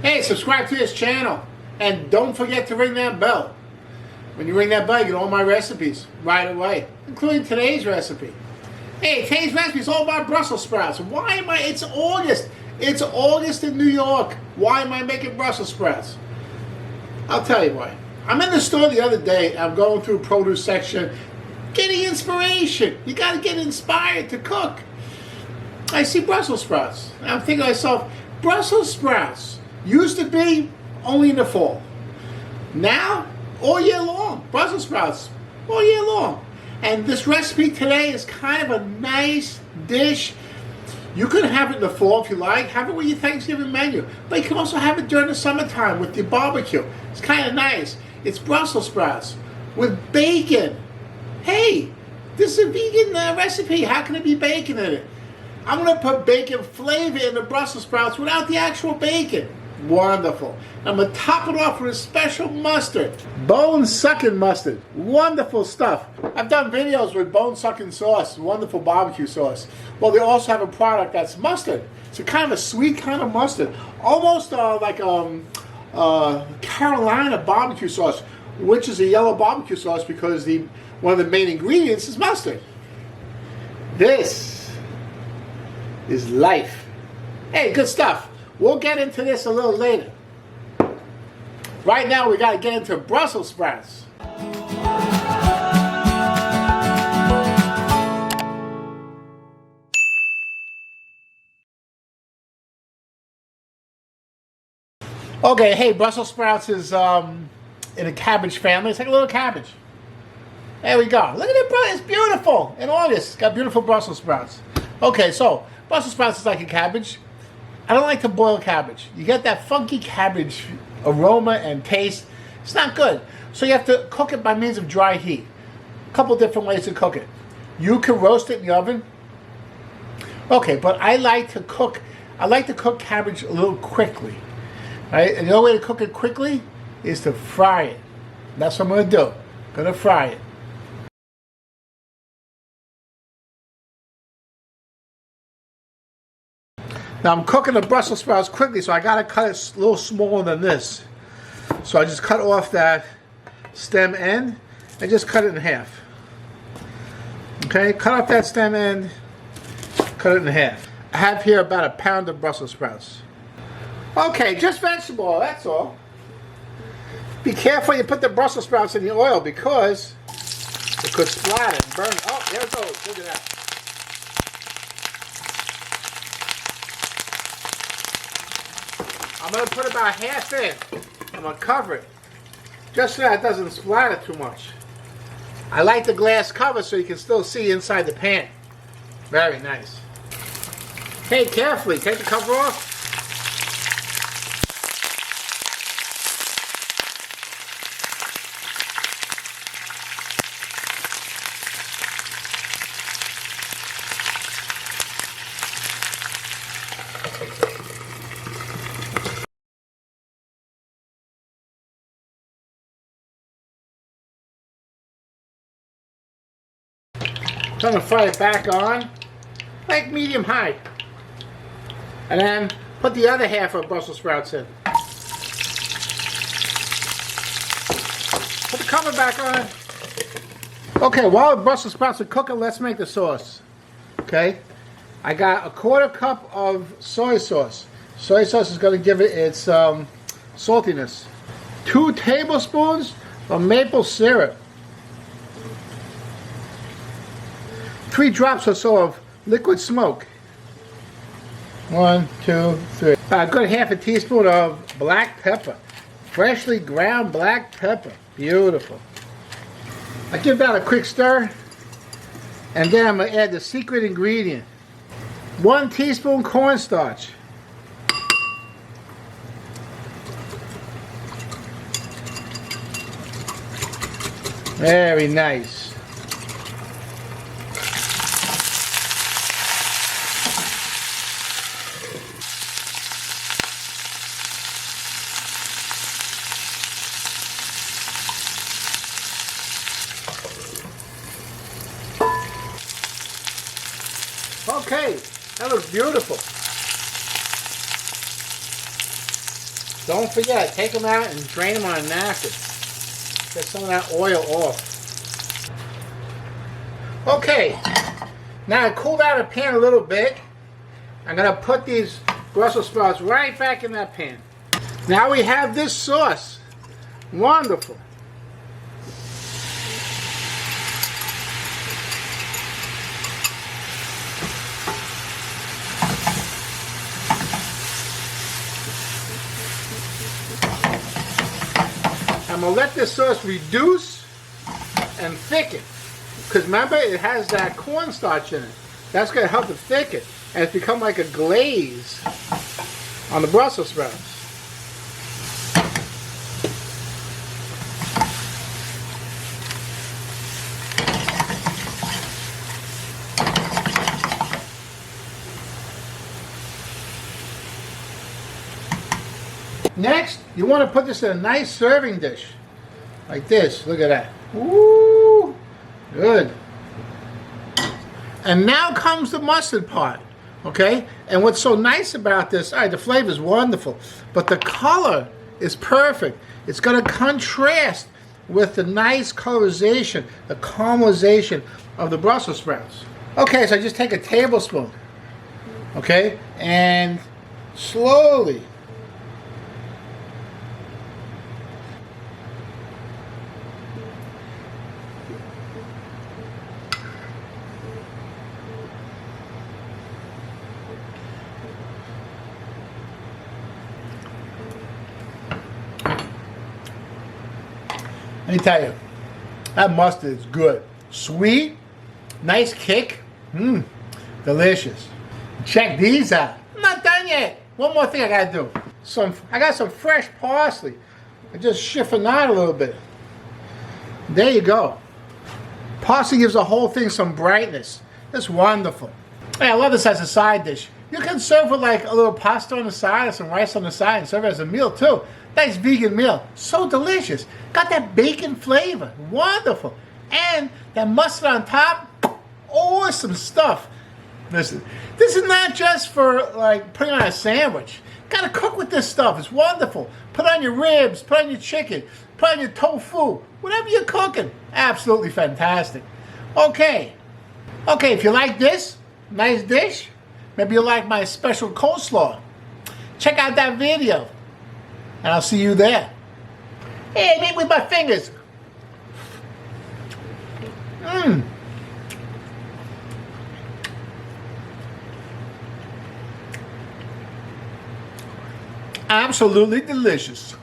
Hey, subscribe to this channel. And don't forget to ring that bell. When you ring that bell, you get all my recipes right away, including today's recipe. Hey, today's recipe is all about Brussels sprouts. Why am I? It's August. It's August in New York. Why am I making Brussels sprouts? I'll tell you why. I'm in the store the other day. I'm going through the produce section, getting inspiration. You got to get inspired to cook. I see Brussels sprouts. And I'm thinking to myself, Brussels sprouts used to be only in the fall. Now, all year long. Brussels sprouts, all year long. And this recipe today is kind of a nice dish. You can have it in the fall if you like. Have it with your Thanksgiving menu. But you can also have it during the summertime with your barbecue. It's kind of nice. It's Brussels sprouts with bacon. Hey, this is a vegan recipe. How can it be bacon in it? I'm going to put bacon flavor in the Brussels sprouts without the actual bacon. Wonderful. I'm going to top it off with a special mustard. Bone-sucking mustard. Wonderful stuff. I've done videos with bone-sucking sauce. Wonderful barbecue sauce. Well, they also have a product that's mustard. It's a kind of a sweet kind of mustard. Almost like Carolina barbecue sauce, which is a yellow barbecue sauce because one of the main ingredients is mustard. This is life. Hey, good stuff. We'll get into this a little later. Right now, we got to get into Brussels sprouts. Okay, hey, Brussels sprouts is in a cabbage family. It's like a little cabbage. There we go. Look at it, bro. It's beautiful. In August, it's got beautiful Brussels sprouts. Okay, so Brussels sprouts is like a cabbage. I don't like to boil cabbage. You get that funky cabbage aroma and taste. It's not good. So you have to cook it by means of dry heat. A couple different ways to cook it. You can roast it in the oven. Okay, but I like to cook cabbage a little quickly. Right? And the only way to cook it quickly is to fry it. That's what I'm going to do. I'm going to fry it. Now I'm cooking the Brussels sprouts quickly, so I got to cut it a little smaller than this. So I just cut off that stem end and just cut it in half. Okay, cut off that stem end, cut it in half. I have here about a pound of Brussels sprouts. Okay, just vegetable oil, that's all. Be careful you put the Brussels sprouts in the oil because it could splatter and burn. Oh, there it goes. Look at that. I'm going to put about half in. I'm going to cover it. Just so that it doesn't splatter too much. I like the glass cover so you can still see inside the pan. Very nice. Hey, carefully. Take the cover off. So I'm going to fry it back on, like medium high. And then put the other half of Brussels sprouts in. Put the cover back on. Okay, while the Brussels sprouts are cooking, let's make the sauce. Okay, I got a quarter cup of soy sauce. Soy sauce is going to give it its saltiness. 2 tablespoons of maple syrup. 3 drops or so of liquid smoke. 1, 2, 3. A good half a teaspoon of black pepper. Freshly ground black pepper. Beautiful. I give that a quick stir. And then I'm going to add the secret ingredient. 1 teaspoon cornstarch. Very nice. Okay, that looks beautiful. Don't forget, take them out and drain them on a napkin. Get some of that oil off. Okay, now I cooled out a pan a little bit. I'm going to put these Brussels sprouts right back in that pan. Now we have this sauce. Wonderful. I'm going to let this sauce reduce and thicken. Because remember, it has that cornstarch in it. That's going to help it thicken. And it's become like a glaze on the Brussels sprouts. Next, you want to put this in a nice serving dish. Like this. Look at that. Ooh, good. And now comes the mustard part. Okay? And what's so nice about this, the flavor is wonderful, but the color is perfect. It's going to contrast with the nice colorization, the caramelization of the Brussels sprouts. Okay, so I just take a tablespoon. Okay? And slowly let me tell you, that mustard is good. Sweet, nice kick, delicious. Check these out. I'm not done yet. One more thing I gotta do. I got some fresh parsley. I just chiffonade a little bit. There you go. Parsley gives the whole thing some brightness. It's wonderful. Hey, I love this as a side dish. You can serve with like a little pasta on the side or some rice on the side and serve it as a meal too. Nice vegan meal. So delicious. Got that bacon flavor. Wonderful. And that mustard on top. Awesome stuff. Listen, this is not just for like putting on a sandwich. Got to cook with this stuff. It's wonderful. Put on your ribs. Put on your chicken. Put on your tofu. Whatever you're cooking. Absolutely fantastic. Okay. Okay, if you like this nice dish, maybe you like my special coleslaw, check out that video. And I'll see you there. Hey, I mean with my fingers. Absolutely delicious.